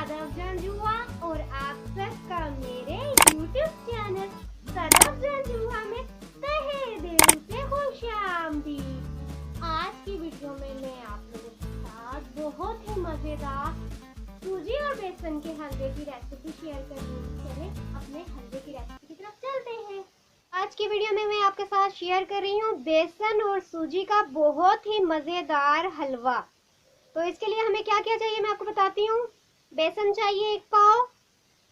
सदफ जंजुआ और आप सबका मेरे YouTube चैनल सदफ जंजुआ में तहे दिल से खुशामदीद। आज की वीडियो में मैं आप लोगों के साथ बहुत ही मजेदार सूजी और बेसन के हलवे की रेसिपी शेयर कर रही हूँ। चलें अपने हलवे की रेसिपी की तरफ चलते हैं। आज की वीडियो में मैं आपके साथ शेयर कर रही हूँ बेसन और सूजी का बहुत ही मजेदार हलवा। तो इसके लिए हमें क्या क्या चाहिए मैं आपको बताती हूँ। बेसन चाहिए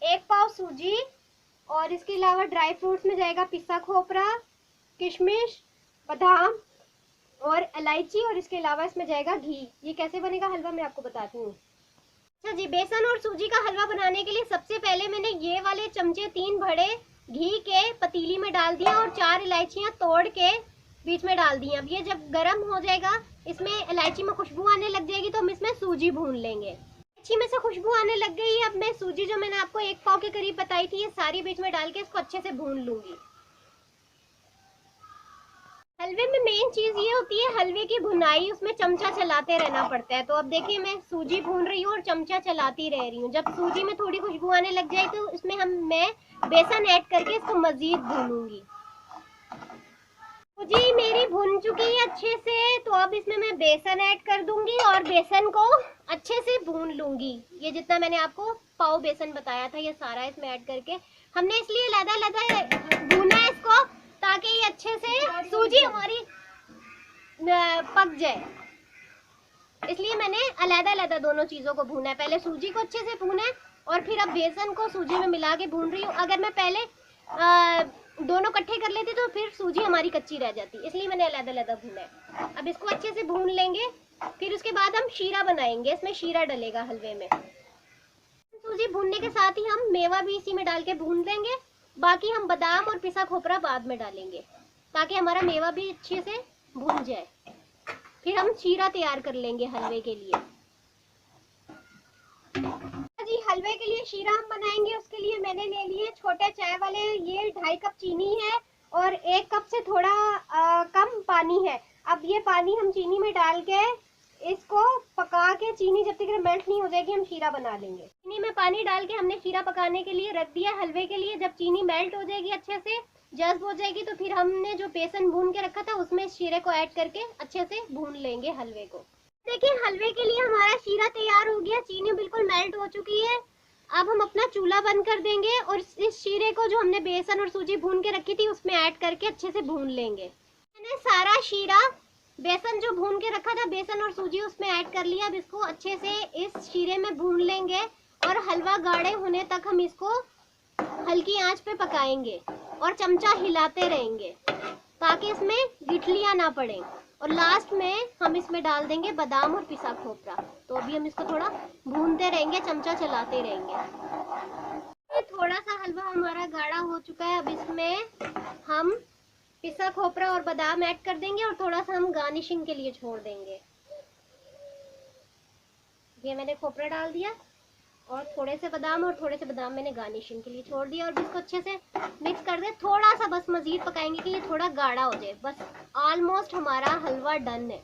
1 पाव सूजी, और इसके अलावा ड्राई फ्रूट्स में जाएगा पिसा खोपरा, किशमिश, बादाम और इलायची, और इसके अलावा इसमें जाएगा घी। ये कैसे बनेगा हलवा मैं आपको बताती हूँ। अच्छा जी, बेसन और सूजी का हलवा बनाने के लिए सबसे पहले मैंने ये वाले चमचे 3 बड़े घी के पतीली में डाल दिया और 4 इलायचियाँ तोड़ के बीच में डाल दी। अब ये जब गर्म हो जाएगा, इसमें इलायची में खुशबू आने लग जाएगी, तो हम इसमें सूजी भून लेंगे। इलायची में से खुशबू आने लग गई है। अब मैं सूजी जो मैंने आपको 1 पाव के करीब बताई थी, ये सारी बीच में डाल के इसको अच्छे से भून लूंगी। हलवे में मेन चीज ये होती है हलवे की भुनाई, उसमें चमचा चलाते रहना पड़ता है। तो अब देखिए मैं सूजी भून रही हूँ और चमचा चलाती रह रही हूँ। जब सूजी में थोड़ी खुशबू आने लग जाए तो इसमें मैं बेसन ऐड करके इसको मजीद भूनूंगी। सूजी मेरी भुन चुकी है अच्छे से, तो अब इसमें मैं बेसन ऐड कर दूंगी और बेसन को अच्छे से भून लूंगी। ये जितना मैंने आपको पाव बेसन बताया था ये सारा इसमें ऐड करके हमने इसलिए लदा भूना है इसको, ताकि ये अच्छे से सूजी हमारी पक जाए। इसलिए मैंने अलग-अलग दोनों चीजों को भूना है। पहले सूजी को अच्छे से भूना है और फिर अब बेसन को सूजी में मिला के भून रही हूँ। अगर मैं पहले दोनों इकट्ठे कर लेती तो फिर सूजी हमारी कच्ची रह जाती, इसलिए मैंने अलग-अलग भूना है। अब इसको अच्छे से भून लेंगे, फिर उसके बाद हम शीरा बनाएंगे। इसमें शीरा डलेगा हलवे में। सूजी भूनने के साथ ही हम मेवा भी इसी में डाल के भून लेंगे। बाकी हम बादाम और पिसा खोपरा बाद में डालेंगे, ताकि हमारा मेवा भी अच्छे से भून जाए। फिर हम शीरा तैयार कर लेंगे हलवे के लिए। जी हलवे के लिए शीरा हम बनाएंगे, उसके लिए मैंने ले लिए छोटे चाय वाले, ये 2.5 कप चीनी है और 1 कप से थोड़ा कम पानी है। अब ये पानी हम चीनी में डाल के इसको पका के, चीनी जब तक मेल्ट नहीं हो जाएगी हम शीरा बना लेंगे। चीनी में पानी डाल के हमने शीरा पकाने के लिए रख दिया हलवे के लिए। जब चीनी मेल्ट हो जाएगी, अच्छे से जज्ब हो जाएगी, तो फिर हमने जो बेसन भून के रखा था उसमें शीरे को ऐड करके अच्छे से भून लेंगे हलवे को। देखिए हलवे के लिए हमारा शीरा तैयार हो गया, चीनी बिल्कुल मेल्ट हो चुकी है। अब हम अपना चूल्हा बंद कर देंगे और इस शीरे को जो हमने बेसन और सूजी भून के रखी थी उसमें ऐड करके अच्छे से भून लेंगे। मैंने सारा शीरा, बेसन जो भून के रखा था, बेसन और सूजी उसमें ऐड कर लिया। अब इसको अच्छे से इस शीरे में भून लेंगे और हलवा गाढ़े होने तक हम इसको हल्की आंच पे पकाएंगे और चमचा हिलाते रहेंगे ताकि इसमें गिठलियां ना पड़े। और लास्ट में हम इसमें डाल देंगे बादाम और पिसा खोपरा। तो अभी हम इसको थोड़ा भूनते रहेंगे, चमचा चलाते रहेंगे। थोड़ा सा हलवा हमारा गाढ़ा हो चुका है। अब इसमें हम पिसा खोपरा और बादाम ऐड कर देंगे और थोड़ा सा हम गार्निशिंग के लिए छोड़ देंगे। ये मैंने खोपरा डाल दिया और थोड़े से बादाम मैंने गार्निशिंग के लिए छोड़ दिया। और इसको अच्छे से मिक्स कर दे। थोड़ा सा बस मजीद पकाएंगे कि ये थोड़ा गाढ़ा हो जाए। बस ऑलमोस्ट हमारा हलवा डन है।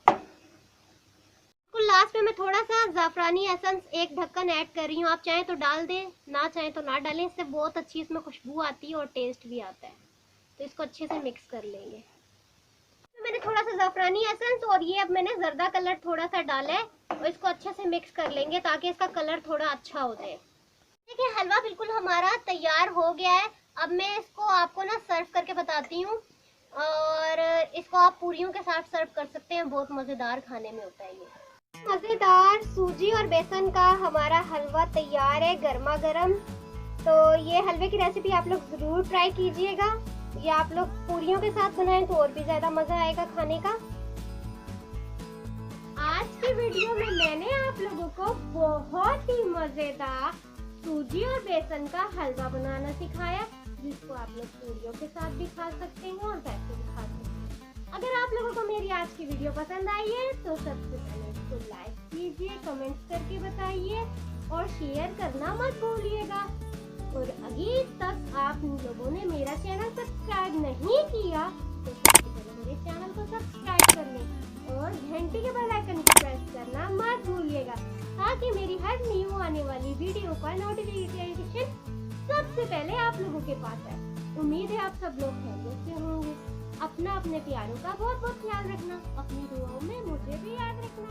लास्ट में मैं थोड़ा सा जाफरानी एसेंस 1 ढक्कन ऐड कर रही हूँ। आप चाहें तो डाल दें, ना चाहें तो ना डालें। इससे बहुत अच्छी इसमें खुशबू आती है और टेस्ट भी आता है। तो इसको अच्छे से मिक्स कर लेंगे। तो मैंने थोड़ा सा जाफरानी एसेंस और ये अब मैंने जर्दा कलर थोड़ा सा डाला है और इसको अच्छे से मिक्स कर लेंगे ताकि इसका कलर थोड़ा अच्छा हो जाए। देखिए हलवा बिल्कुल हमारा तैयार हो गया है। अब मैं इसको आपको ना सर्व करके बताती हूँ, और इसको आप पूरियों के साथ सर्व कर सकते हैं। बहुत मज़ेदार खाने में होता है ये। मज़ेदार सूजी और बेसन का हमारा हलवा तैयार है गर्मा गर्म। तो ये हलवे की रेसिपी आप लोग ज़रूर ट्राई कीजिएगा। ये आप लोग पूरियों के साथ बनाएं तो और भी ज़्यादा मज़ा आएगा खाने का। आज की वीडियो में मैंने आप लोगों को बहुत ही मज़ेदार सूजी और बेसन का हलवा बनाना सिखाया, जिसको आप लोग पूरियों के साथ भी खा सकते हैं और वैसे भी खा सकते हैं। अगर आप लोगों को मेरी आज की वीडियो पसंद आई है तो सबसे पहले इसको लाइक कीजिए, कमेंट्स करके बताइए और शेयर करना मत भूलिएगा। और अभी तक आप लोगों ने मेरा चैनल सब्सक्राइब नहीं किया तो सबसे पहले मेरे चैनल को सब्सक्राइब कर लें और घंटी के बेल आइकन को प्रेस करना करना मत भूलिएगा, ताकि मेरी हर न्यू आने वाली वीडियो का नोटिफिकेशन सबसे पहले आप लोगों के पास है। उम्मीद है आप सब लोग खैरियत से होंगे। अपना अपने प्यारों का बहुत बहुत ख्याल रखना, अपनी दुआओं में मुझे भी याद रखना।